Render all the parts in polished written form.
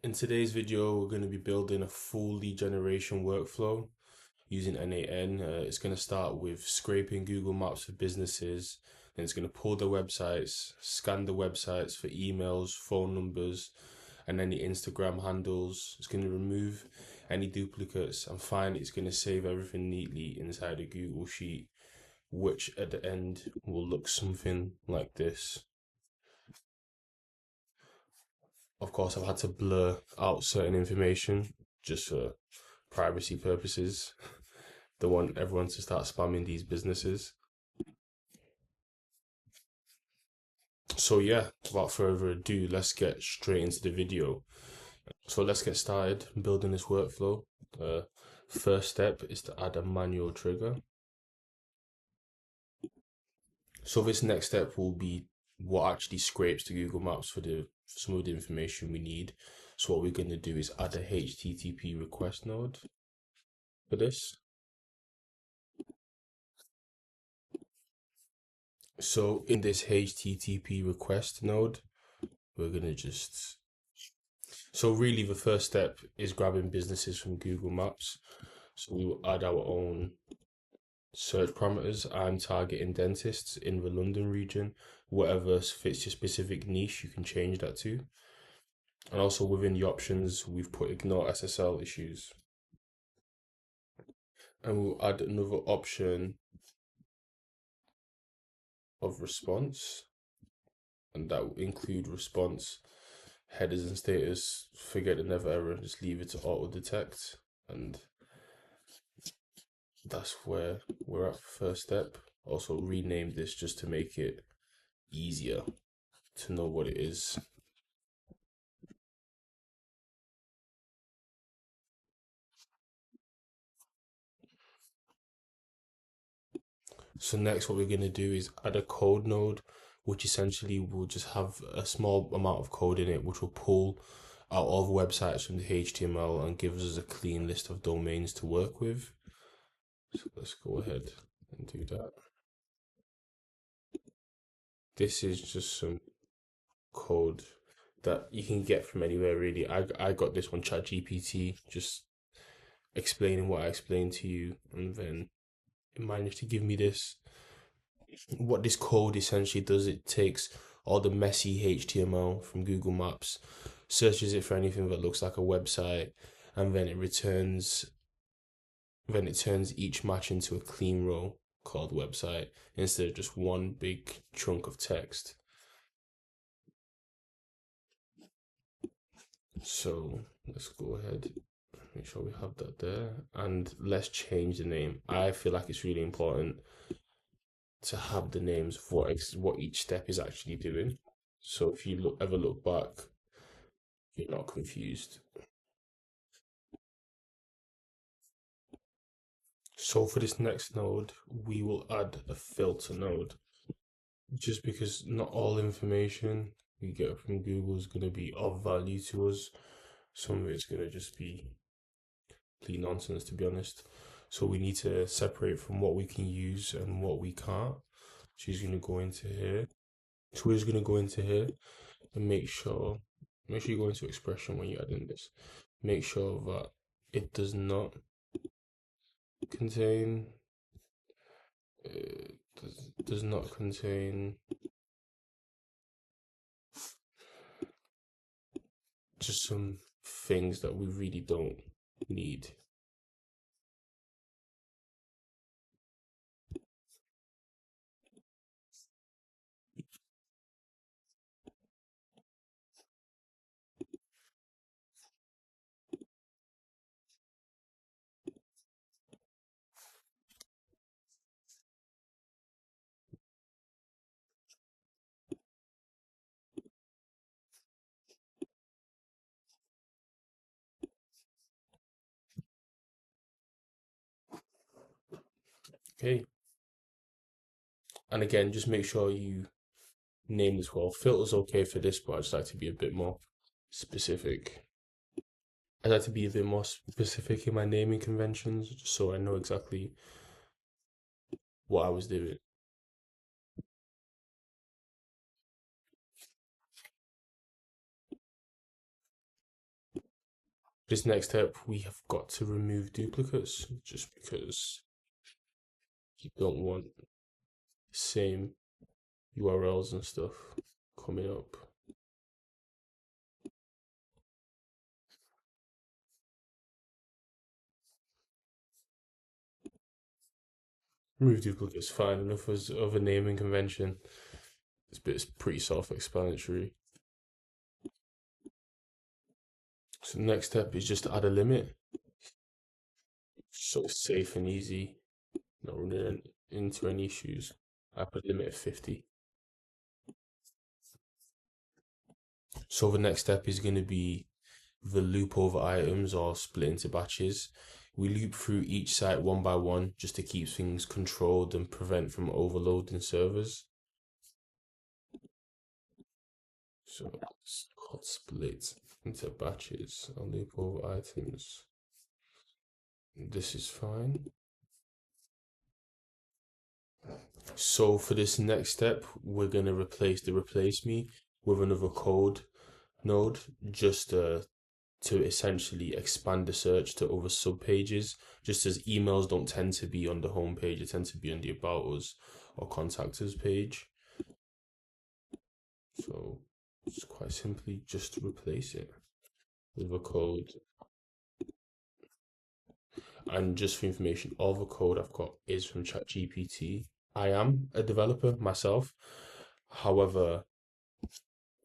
In today's video, we're going to be building a full lead generation workflow using n8n. It's going to start with scraping Google Maps for businesses, then it's going to pull the websites, scan the websites for emails, phone numbers, and any Instagram handles. It's going to remove any duplicates, and finally, it's going to save everything neatly inside a Google Sheet, which at the end will look something like this. Of course, I've had to blur out certain information just for privacy purposes. Don't want everyone to start spamming these businesses. So yeah, without further ado, let's get straight into the video. So let's get started building this workflow. First step is to add a manual trigger. So this next step will be what actually scrapes the Google Maps for some of the information we need. So what we're going to do is add a HTTP request node for this. So in this HTTP request node, we're gonna so really the first step is grabbing businesses from Google Maps. So we will add our own search parameters. I'm targeting dentists in the London region. Whatever fits your specific niche, you can change that to. And also within the options, we've put ignore SSL issues. And we'll add another option of response, and that will include response headers and status. Forget the never error, just leave it to auto detect, and that's where we're at for first step. Also rename this just to make it easier to know what it is. So next what we're going to do is add a code node, which essentially will just have a small amount of code in it, which will pull out all the websites from the HTML and gives us a clean list of domains to work with. So let's go ahead and do that. This is just some code that you can get from anywhere really. I got this on ChatGPT, just explaining what I explained to you, and then it managed to give me this. What this code essentially does, it takes all the messy HTML from Google Maps, searches it for anything that looks like a website, and then it turns each match into a clean row called website instead of just one big chunk of text. So let's go ahead, make sure we have that there, and let's change the name. I feel like it's really important to have the names for what each step is actually doing. So if you ever look back, you're not confused. So for this next node, we will add a filter node, just because not all information we get from Google is going to be of value to us. Some of it's going to just be complete nonsense, to be honest. So we need to separate from what we can use and what we can't. She's going to go into here. So we're just going to go into here and make sure you go into expression when you add in this. Make sure that it does not contain does not contain just some things that we really don't need. Okay. And again, just make sure you name this well. Filter's okay for this, but I just like to be a bit more specific. I like to be a bit more specific in my naming conventions, just so I know exactly what I was doing. This next step, we have got to remove duplicates just because you don't want the same URLs and stuff coming up. Remove duplicates, fine enough as of a naming convention. It's pretty self-explanatory. So the next step is just to add a limit. So it's safe and easy, not running into any issues. I put a limit of 50. So the next step is going to be the loop over items or split into batches. We loop through each site one by one just to keep things controlled and prevent from overloading servers. So it's called split into batches. I'll loop over items. This is fine. So for this next step, we're gonna replace the replace me with another code node just to essentially expand the search to other subpages. Just as emails don't tend to be on the home page, they tend to be on the About Us or Contact Us page. So it's quite simply just to replace it with a code. And just for information, all the code I've got is from ChatGPT. I am a developer myself. However,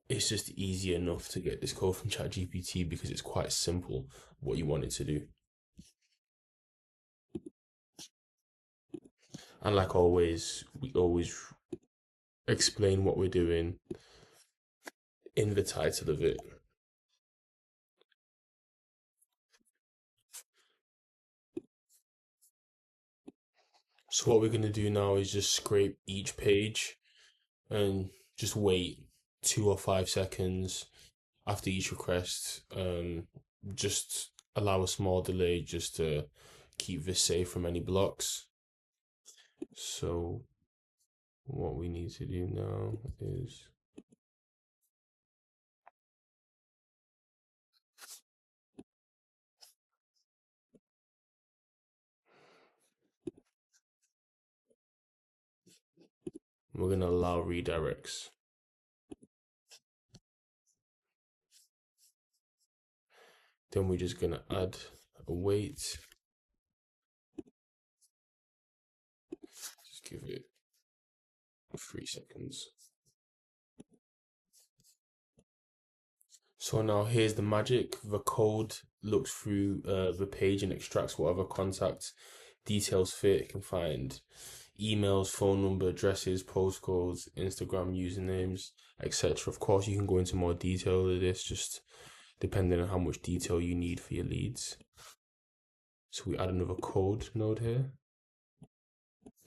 it's just easy enough to get this code from ChatGPT because it's quite simple what you want it to do. And like always, we always explain what we're doing in the title of it. So what we're going to do now is just scrape each page and just wait 2 or 5 seconds after each request. Just allow a small delay just to keep this safe from any blocks. So what we need to do now is we're going to allow redirects. Then we're just going to add a wait. Just give it 3 seconds. So now here's the magic. The code looks through the page and extracts whatever contact details fit. It can find emails, phone number, addresses, postcodes, Instagram usernames, etc. Of course, you can go into more detail of this, just depending on how much detail you need for your leads. So we add another code node here.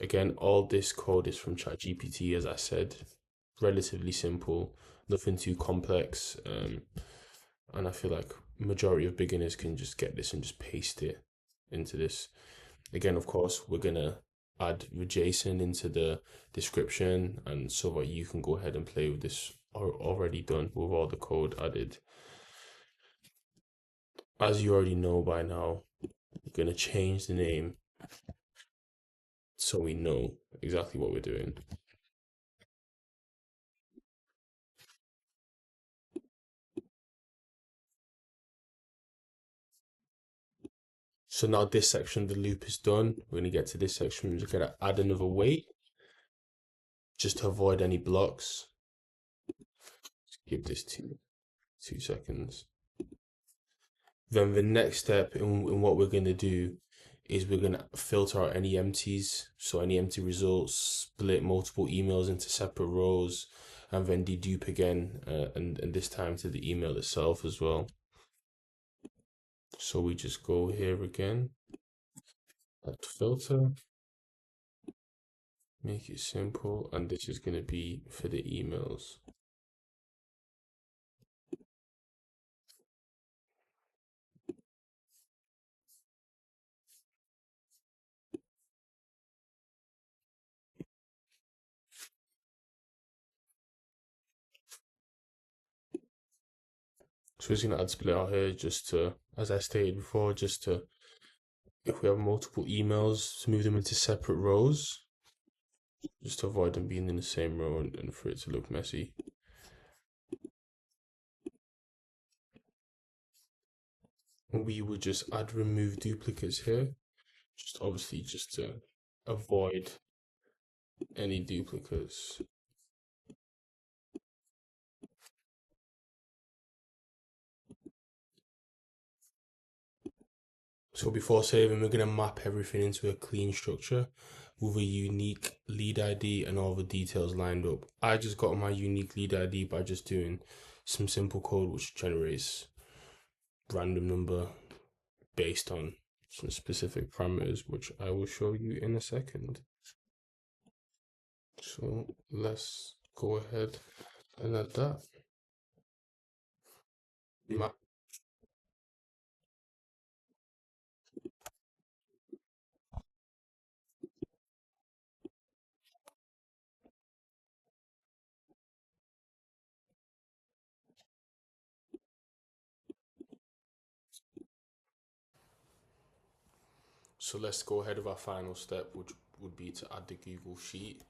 Again, all this code is from ChatGPT, as I said. Relatively simple, nothing too complex. And I feel like majority of beginners can just get this and just paste it into this. Again, of course, we're gonna add the JSON into the description, and so that you can go ahead and play with this already done with all the code added. As you already know by now, we're gonna change the name so we know exactly what we're doing. So now this section of the loop is done. We're gonna get to this section. We're just gonna add another wait just to avoid any blocks. Just give this 2 seconds. Then the next step in what we're gonna do is we're gonna filter out any empties. So any empty results, split multiple emails into separate rows, and then dedupe again, and this time to the email itself as well. So we just go here again, add filter, make it simple, and this is gonna be for the emails. So we're just gonna add split out here just to, as I stated before, just to, if we have multiple emails, to move them into separate rows, just to avoid them being in the same row and for it to look messy. We would just add remove duplicates here, just obviously just to avoid any duplicates. So before saving, we're going to map everything into a clean structure with a unique lead ID and all the details lined up. I just got my unique lead ID by just doing some simple code which generates random number based on some specific parameters, which I will show you in a second. So let's go ahead and add that. Map. So let's go ahead with our final step, which would be to add the Google Sheet,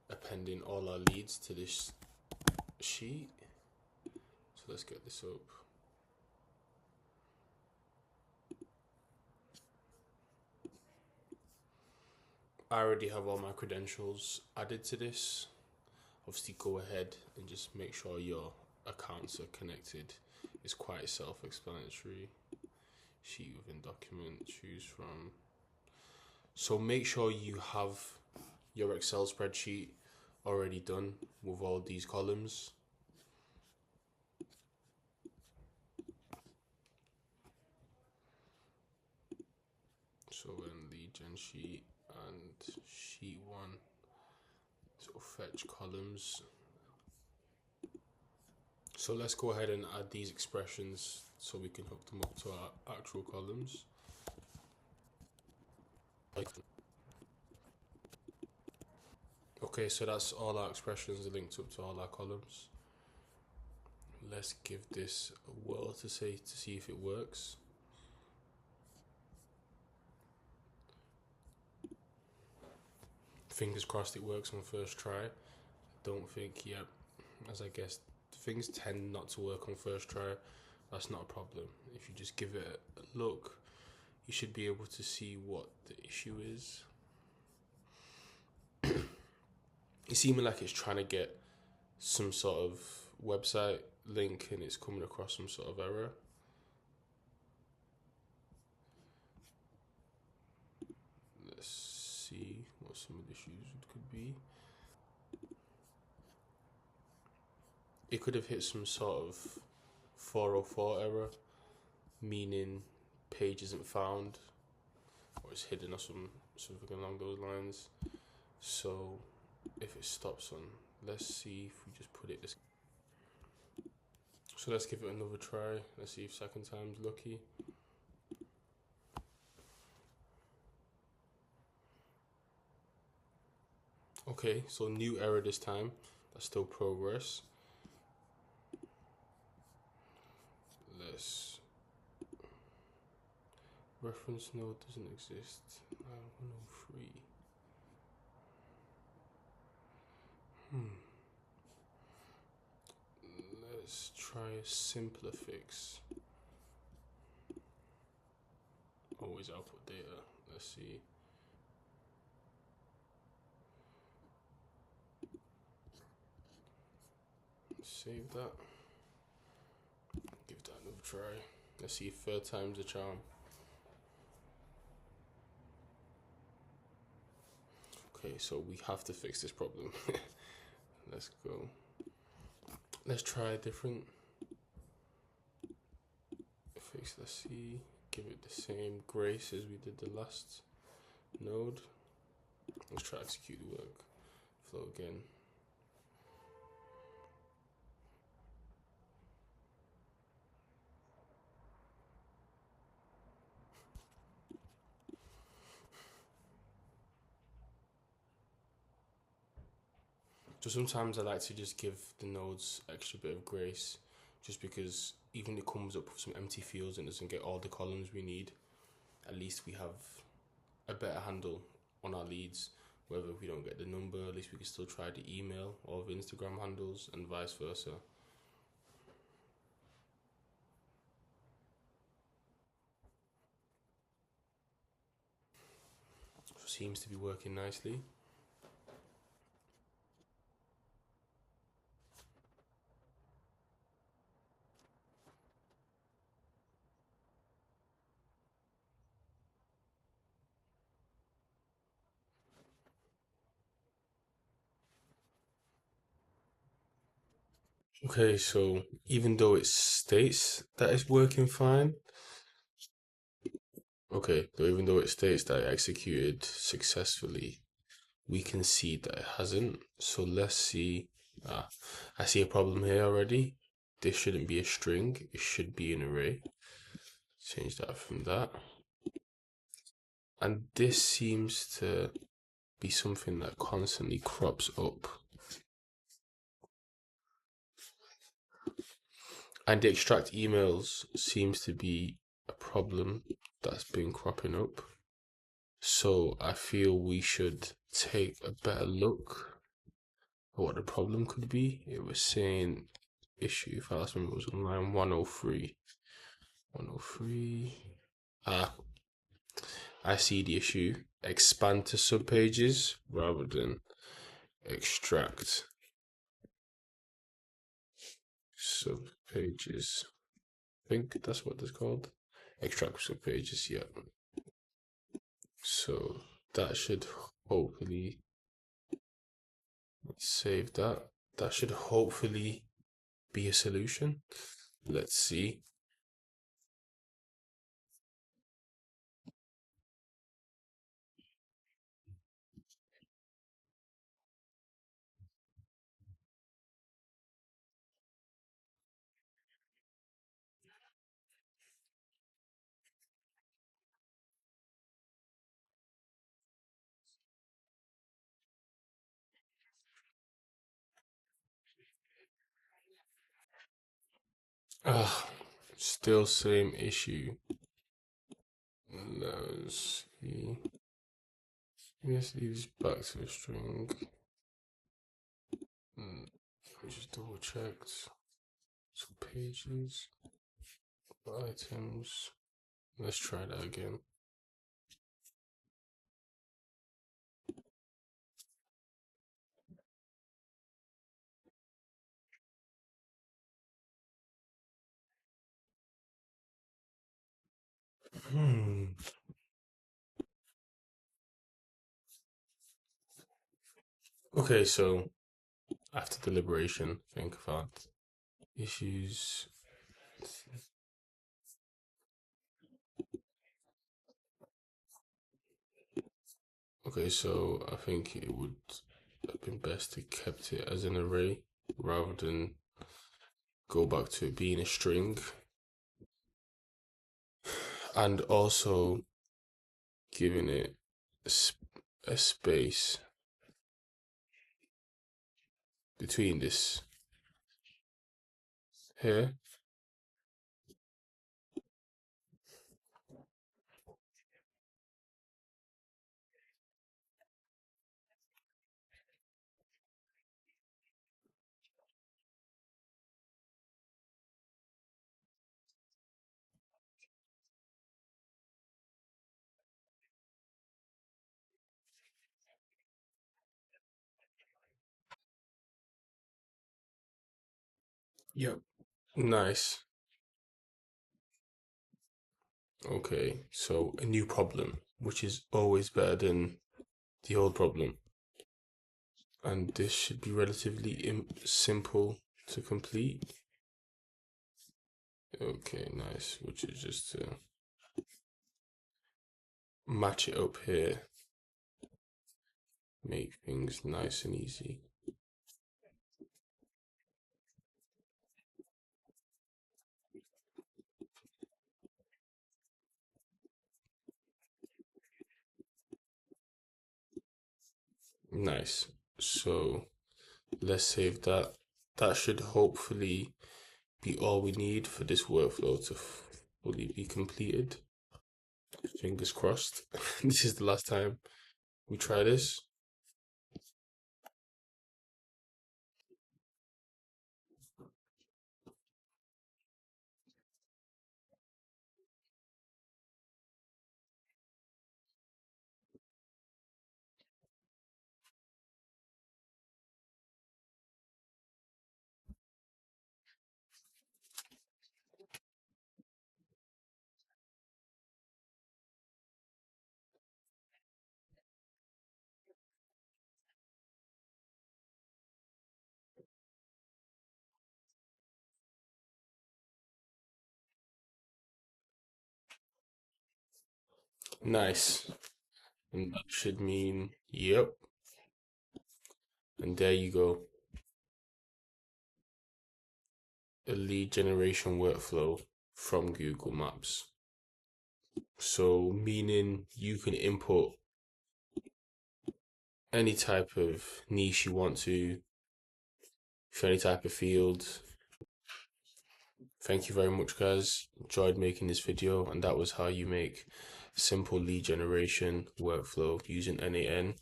appending all our leads to this sheet. So let's get this up. I already have all my credentials added to this. Obviously go ahead and just make sure your accounts are connected. It's quite self-explanatory. Sheet within document, choose from. So make sure you have your Excel spreadsheet already done with all these columns. So in lead gen sheet and sheet one, so fetch columns. So let's go ahead and add these expressions so we can hook them up to our actual columns. Okay, so that's all our expressions linked up to all our columns. Let's give this a whirl to see if it works. Fingers crossed it works on first try. Don't think, yep, as I guess things tend not to work on first try. That's not a problem. If you just give it a look, you should be able to see what the issue is. It's seeming like it's trying to get some sort of website link and it's coming across some sort of error. Let's see what some of the issues could be. It could have hit some sort of 404 error, meaning page isn't found, or it's hidden or something along those lines. So if it stops on, let's see if we just put it this. So let's give it another try. Let's see if second time's lucky. Okay, so new error this time. That's still progress. Let's. Reference node doesn't exist. 103. Let's try a simpler fix. Always output data. Let's see. Save that. Give that another try. Let's see if third time's a charm. Okay, so we have to fix this problem. Let's go. Let's try a different fix. Let's see. Give it the same grace as we did the last node. Let's try execute the workflow again. So sometimes I like to just give the nodes extra bit of grace just because even if it comes up with some empty fields and doesn't get all the columns we need, at least we have a better handle on our leads. Whether we don't get the number, at least we can still try the email or the Instagram handles and vice versa. So seems to be working nicely. Okay, so even though it states that it's working fine, okay, so even though it states that it executed successfully, we can see that it hasn't. So let's see. Ah, I see a problem here already. This shouldn't be a string, it should be an array. Change that from that. And this seems to be something that constantly crops up. And the extract emails seems to be a problem that's been cropping up. So I feel we should take a better look at what the problem could be. It was saying issue, if I last remember, it was on line 103. 103. Ah, I see the issue. Expand to subpages rather than extract subpages. I think that's what it's called. Extract subpages, yeah. So that should hopefully save that. That should hopefully be a solution. Let's see. Ah, still same issue. Let's see. Let's leave back to the string. We just double checked. So pages, items. Let's try that again. Hmm. Okay, so after deliberation, think about issues. Okay, so I think it would have been best to kept it as an array rather than go back to it being a string. And also giving it a space between this here. Yep. Nice. Okay, so a new problem, which is always better than the old problem. And this should be relatively simple to complete. Okay, nice. Which is just to match it up here, make things nice and easy. Nice. So let's save that. That should hopefully be all we need for this workflow to fully be completed. Fingers crossed. This is the last time we try this. Nice. And that should mean, yep. And there you go. A lead generation workflow from Google Maps. So, meaning you can input any type of niche you want to, for any type of field. Thank you very much, guys. Enjoyed making this video, and that was how you make simple lead generation workflow using n8n.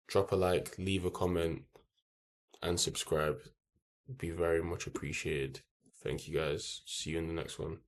Drop a like, leave a comment, and subscribe. Be very much appreciated. Thank you, guys. See you in the next one.